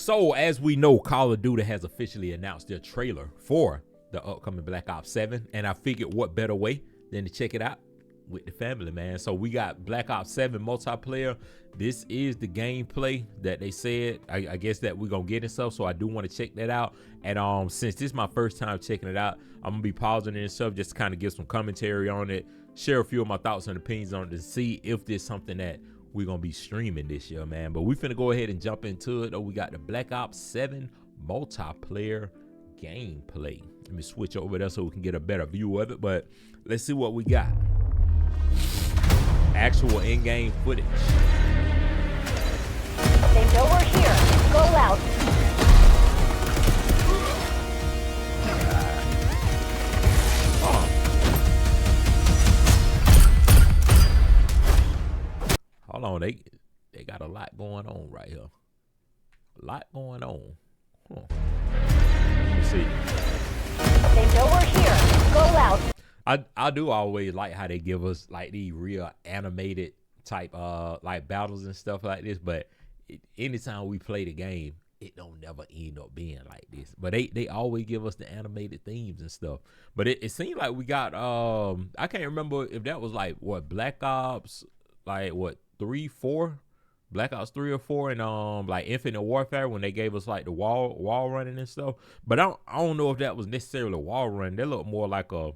So, as we know, Call of Duty has officially announced their trailer for the upcoming Black Ops 7. And I figured what better way than to check it out with the family, man. So we got Black Ops 7 multiplayer. This is the gameplay that they said, I guess, that we're going to get and stuff. So I do want to check that out. And since this is my first time checking it out, I'm going to be pausing it and stuff just to kind of give some commentary on it, share a few of my thoughts and opinions on it to see if there's something that we're going to be streaming this year, man. But we finna go ahead and jump into it. We got the Black Ops 7 multiplayer gameplay. Let me switch over there so we can get a better view of it. But let's see what we got. Actual in-game footage. They know we're here. Go out. Hold on, they got a lot going on right here. A lot going on. Let me see. They know we're here. Go out. I do always like how they give us like these real animated type like battles and stuff like this, but anytime we play the game, it don't never end up being like this. But they always give us the animated themes and stuff. But it seemed like we got I can't remember if that was like what Black Ops, like what 3, 4, Black Ops 3 or 4, and like Infinite Warfare when they gave us like the wall running and stuff. But I don't know if that was necessarily wall running. They look more like I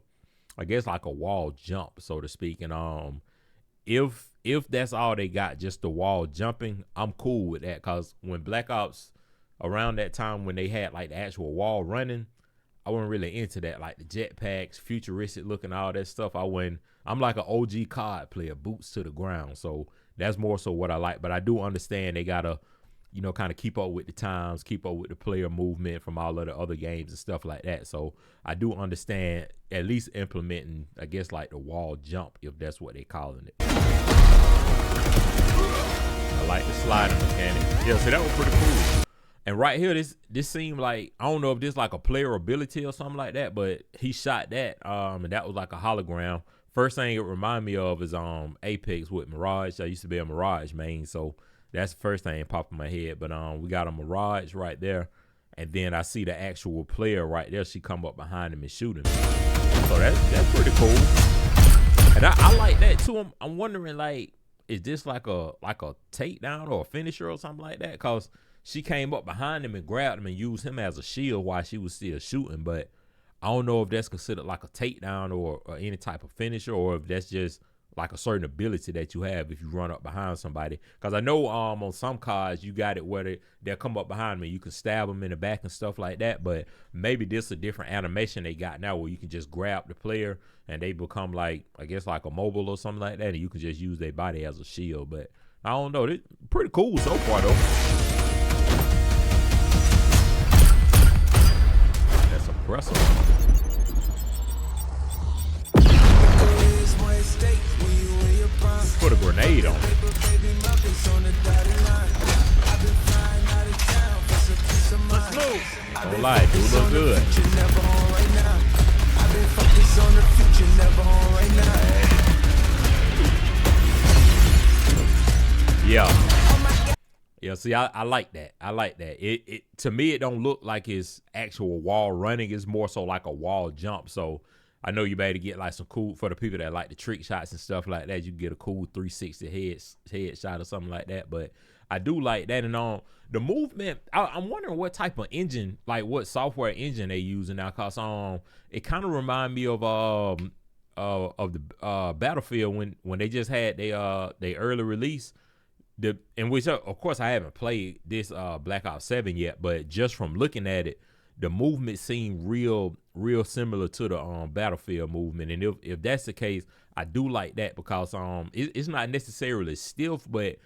guess like a wall jump, so to speak. And if that's all they got, just the wall jumping, I'm cool with that. Cause when Black Ops, around that time when they had like the actual wall running, I wasn't really into that, like the jetpacks, futuristic looking, all that stuff. I'm like an OG COD player, boots to the ground. So that's more so what I like. But I do understand they gotta, you know, kind of keep up with the times, keep up with the player movement from all of the other games and stuff like that. So I do understand at least implementing, I guess, like the wall jump, if that's what they're calling it. I like the sliding mechanic. Yeah, so that was pretty cool. And right here, this seemed like, I don't know if this like a player ability or something like that, but he shot that, and that was like a hologram. First thing it reminded me of is Apex with Mirage. I used to be a Mirage main, so that's the first thing that popped in my head. But we got a Mirage right there, and then I see the actual player right there. She come up behind him and shoot him. So that's pretty cool. And I like that too. I'm wondering, like, is this like a takedown or a finisher or something like that? Cause she came up behind him and grabbed him and used him as a shield while she was still shooting. But I don't know if that's considered like a takedown or any type of finisher, or if that's just like a certain ability that you have if you run up behind somebody. Because I know on some cards you got it where they'll come up behind me, you can stab them in the back and stuff like that. But maybe this is a different animation they got now where you can just grab the player and they become like, I guess, like a mobile or something like that, and you can just use their body as a shield. But I don't know, it's pretty cool so far though. That's impressive. Put a grenade on it. Let's move. Don't lie, dude, look good. Yeah, see, I like that. I like that. It to me, it don't look like it's actual wall running. It's more so like a wall jump. So I know you better get like some cool, for the people that like the trick shots and stuff like that, you get a cool 360 head shot or something like that. But I do like that. And on the movement, I'm wondering what type of engine, like what software engine they using now, cause it kind of remind me of the Battlefield when they just had they early release. In which, of course, I haven't played this Black Ops 7 yet, but just from looking at it, the movement seemed real similar to the Battlefield movement. And if that's the case, I do like that because it's not necessarily stiff, but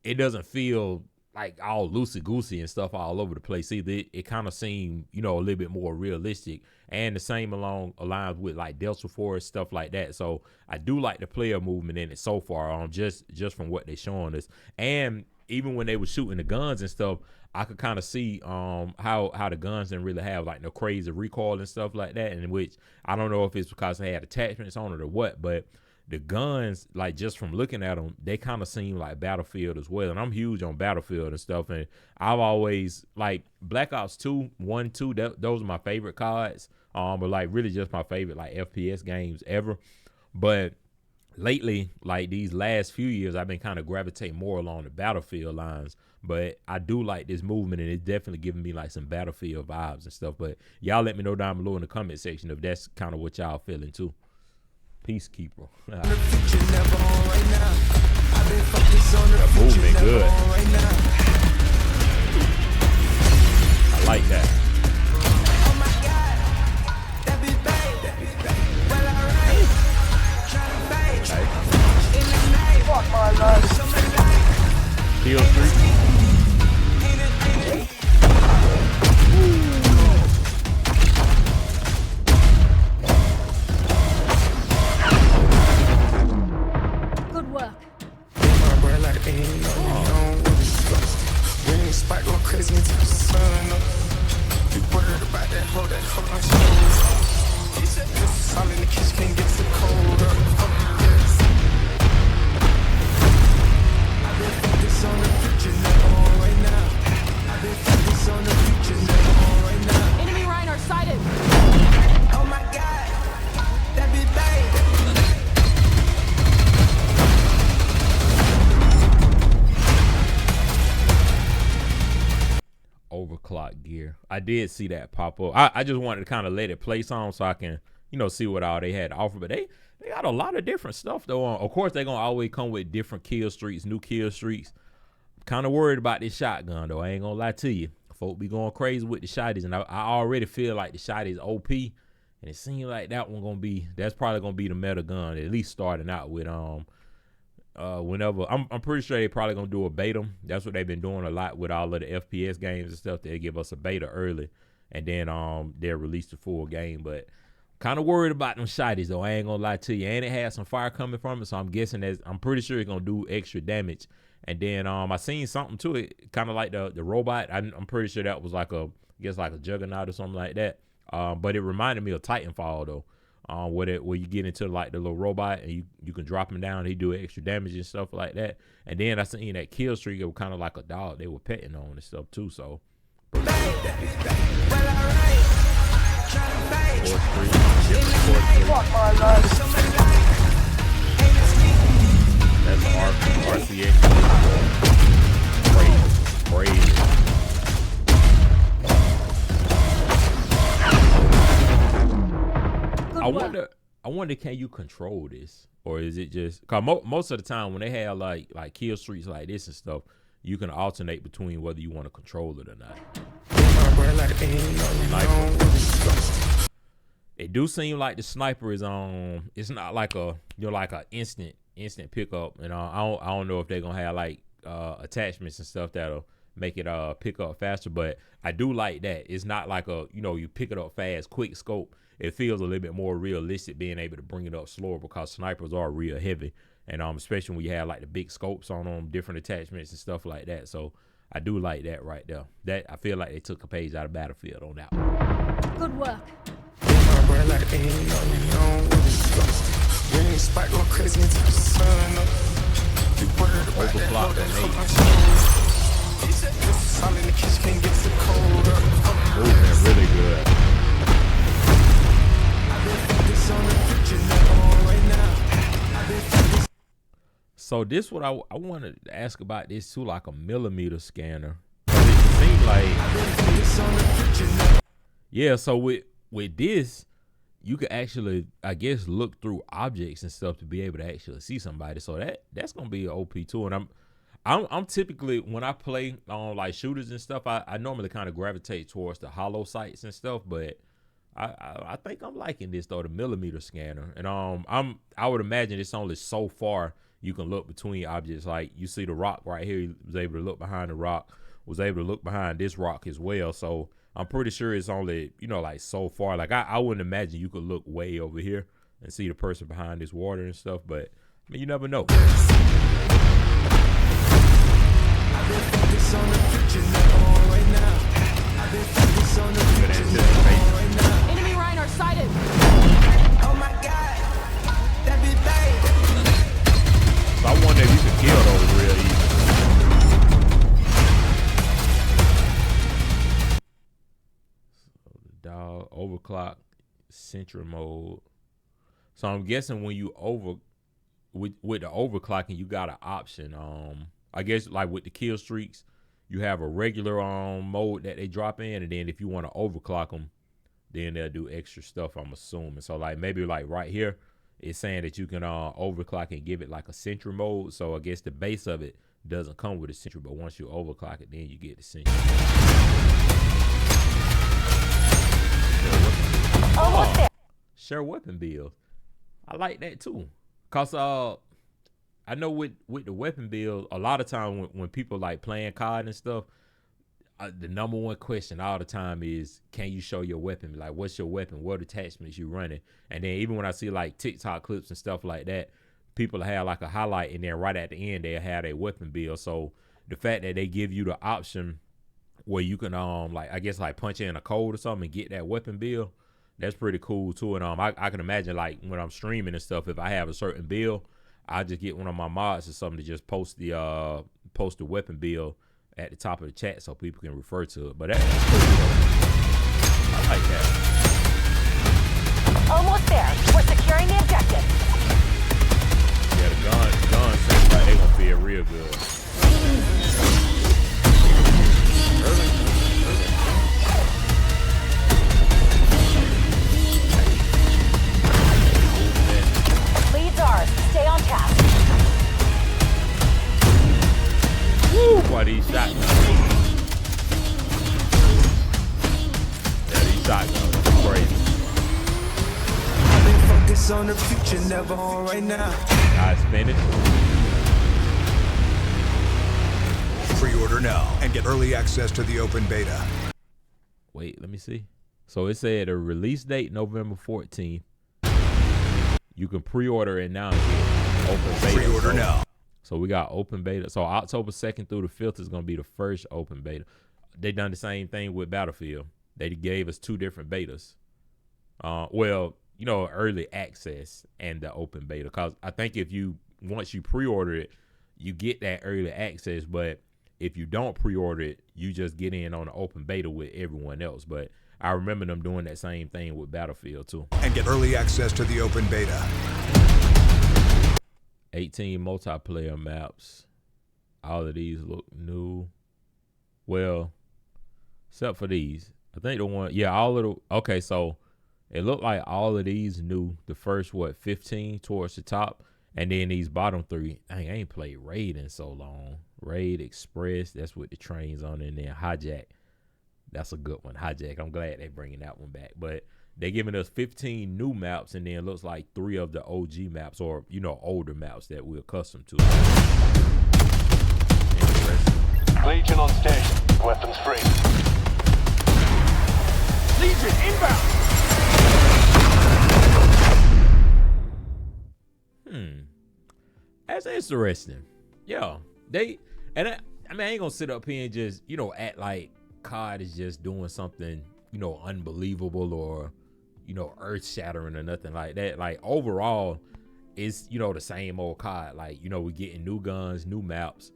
it doesn't feel like all loosey-goosey and stuff all over the place either. It kind of seemed, you know, a little bit more realistic, and the same along lines with like Delta Force, stuff like that. So I do like the player movement in it so far, just from what they're showing us. And even when they were shooting the guns and stuff, I could kind of see how the guns didn't really have like no crazy recoil and stuff like that, in which I don't know if it's because they had attachments on it or what, but the guns, like just from looking at them, they kind of seem like Battlefield as well. And I'm huge on Battlefield and stuff. And I've always like Black Ops 2, 1, 2. Those are my favorite cards. But like really just my favorite like FPS games ever. But lately, like these last few years, I've been kind of gravitating more along the Battlefield lines. But I do like this movement, and it's definitely giving me like some Battlefield vibes and stuff. But y'all let me know down below in the comment section if that's kind of what y'all feeling too. Peacekeeper. That movement good. I like that. Kill streak. Good work. Enemy Rhino sighted. Oh my God, that be bad. Overclock gear. I did see that pop up. I just wanted to kind of let it play some so I can, you know, see what all they had to offer. But they got a lot of different stuff though. Of course, they're gonna always come with different kill streaks, new kill streaks. Kind of worried about this shotgun though. I ain't gonna lie to you. Folk be going crazy with the shotties, and I already feel like the shotty is OP, and it seems like that's probably gonna be the meta gun, at least starting out with. Whenever I'm pretty sure they probably gonna do a beta. That's what they've been doing a lot with all of the FPS games and stuff. They give us a beta early, and then they'll release the full game. But kind of worried about them shotties though. I ain't gonna lie to you. And it has some fire coming from it, so I'm guessing I'm pretty sure it's gonna do extra damage. And then I seen something to it, kind of like the robot. I'm pretty sure that was like a Juggernaut or something like that. But it reminded me of Titanfall though. Where you get into like the little robot and you can drop him down, he do extra damage and stuff like that. And then I seen that kill streak, it was kind of like a dog they were petting on and stuff too. So that's RCX. Crazy. I wonder, can you control this, or is it just? Cause most of the time when they have like kill streaks like this and stuff, you can alternate between whether you want to control it or not. It do seem like the sniper is on. It's not like a instant pickup, and I don't know if they're gonna have like attachments and stuff that'll make it pick up faster. But I do like that. It's not like you pick it up fast, quick scope. It feels a little bit more realistic being able to bring it up slower because snipers are real heavy, and especially when you have like the big scopes on them, different attachments and stuff like that. So I do like that right there. That I feel like they took a page out of Battlefield on that one. Good work. Overclock movement really good. So this what I wanted to ask about this too, like a millimeter scanner. It seems like, yeah. So with this, you can actually, I guess, look through objects and stuff to be able to actually see somebody. So that's gonna be an OP too. And I'm typically, when I play on like shooters and stuff, I normally kind of gravitate towards the hollow sights and stuff, but I think I'm liking this though, the millimeter scanner. And I would imagine it's only so far you can look between objects. Like you see the rock right here, he was able to look behind the rock, was able to look behind this rock as well. So I'm pretty sure it's only, like so far. Like I wouldn't imagine you could look way over here and see the person behind this water and stuff, but I mean, you never know. Enemy Rhino sighted. Oh my God, that be bad. dog overclock central mode. So I'm guessing when you with the overclocking, you got an option. I guess like with the kill streaks, you have a regular mode that they drop in, and then if you want to overclock them, then they'll do extra stuff, I'm assuming. So like maybe like right here, it's saying that you can overclock and give it like a central mode. So I guess the base of it doesn't come with a central, but once you overclock it, then you get the central. Almost there. Share weapon build. I like that too. Cause I know with the weapon build, a lot of time when people like playing COD and stuff, the number one question all the time is, can you show your weapon? Like, what's your weapon? What attachments you running? And then even when I see like TikTok clips and stuff like that, people have like a highlight, and then right at the end they'll have a weapon build. So the fact that they give you the option where you can like I guess like punch in a code or something and get that weapon build, that's pretty cool too. And I can imagine like when I'm streaming and stuff, if I have a certain build, I just get one of my mods or something to just post the weapon build at the top of the chat so people can refer to it. But that's cool though. I like that. Almost there. We're securing the objective. Yeah, the gun seems like they gonna feel real good. Leads ours. Stay on task. Woo! Boy, these shotguns. Yeah, these shotguns are crazy. I've been focused on the future, never on right now. Guys, finished. Pre-order now and get early access to the open beta. Wait, let me see. So it said a release date November 14th. You can pre-order it now and get open beta. Pre-order now. So we got open beta. So October 2nd through the 5th is going to be the first open beta. They done the same thing with Battlefield. They gave us 2 different betas. Well, you know, early access and the open beta. Because I think once you pre-order it, you get that early access. But if you don't pre-order it, you just get in on the open beta with everyone else. But I remember them doing that same thing with Battlefield too. And get early access to the open beta. 18 multiplayer maps. All of these look new. Well, except for these. I think the one, yeah, okay, so it looked like all of these new. The first, 15 towards the top. And then these bottom 3. Dang, I ain't played Raid in so long. Raid, Express, that's with the trains on it. And then Hijack. That's a good one. Hijack. I'm glad they're bringing that one back. But they're giving us 15 new maps, and then it looks like 3 of the OG maps, or, you know, older maps that we're accustomed to. Interesting. Legion on station. Weapons free. Legion inbound. That's interesting. Yeah. I ain't gonna sit up here and just, you know, act like COD is just doing something, you know, unbelievable or, you know, earth-shattering or nothing like that. Like, overall, it's, you know, the same old COD. Like, you know, we're getting new guns, new maps,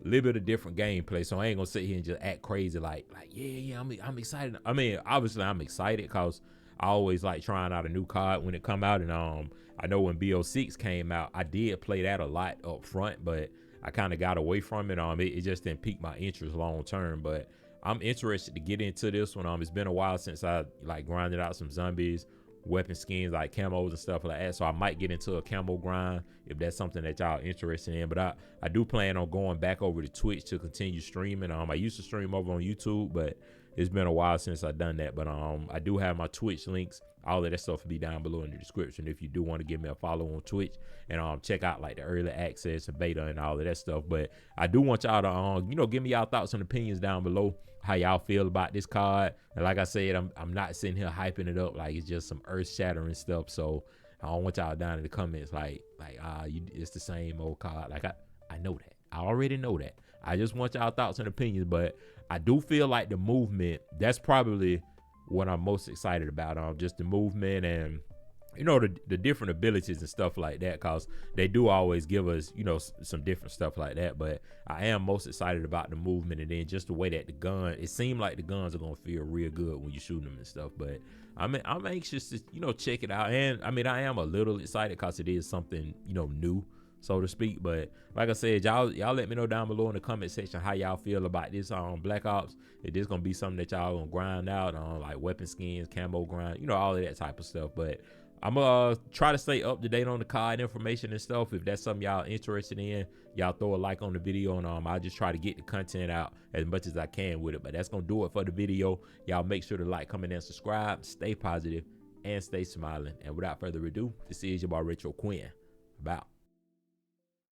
a little bit of different gameplay. So I ain't gonna sit here and just act crazy like yeah, I'm excited. I mean, obviously I'm excited because I always like trying out a new COD when it come out. And I know when BO6 came out, I did play that a lot up front, but I kind of got away from it. It just didn't pique my interest long term. But I'm interested to get into this one. It's been a while since I like grinded out some zombies, weapon skins like camos and stuff like that. So I might get into a camo grind if that's something that y'all interested in. But I do plan on going back over to Twitch to continue streaming. I used to stream over on YouTube, but it's been a while since I've done that. But I do have my Twitch links. All of that stuff will be down below in the description if you do want to give me a follow on Twitch and check out like the early access and beta and all of that stuff. But I do want y'all to you know, give me y'all thoughts and opinions down below, how y'all feel about this card. And like I said, I'm not sitting here hyping it up like it's just some earth-shattering stuff. So I don't want y'all down in the comments like it's the same old card. Like I know that. I already know that. I just want y'all thoughts and opinions. But I do feel like the movement, that's probably what I'm most excited about. Just the movement and you know, the different abilities and stuff like that, because they do always give us, you know, some different stuff like that. But I am most excited about the movement, and then just the way that the gun, it seemed like the guns are gonna feel real good when you shoot them and stuff. But I'm anxious to, you know, check it out. And I mean, I am a little excited because it is something, you know, new, so to speak. But like I said, y'all let me know down below in the comment section how y'all feel about this on Black Ops. If this gonna be something that y'all gonna grind out on, like weapon skins, camo grind, you know, all of that type of stuff. But I'm gonna try to stay up to date on the COD information and stuff. If that's something y'all interested in, y'all throw a like on the video, and I'll just try to get the content out as much as I can with it. But that's gonna do it for the video. Y'all make sure to like, comment, and subscribe. Stay positive and stay smiling. And without further ado, this is your boy Retro Quin. About.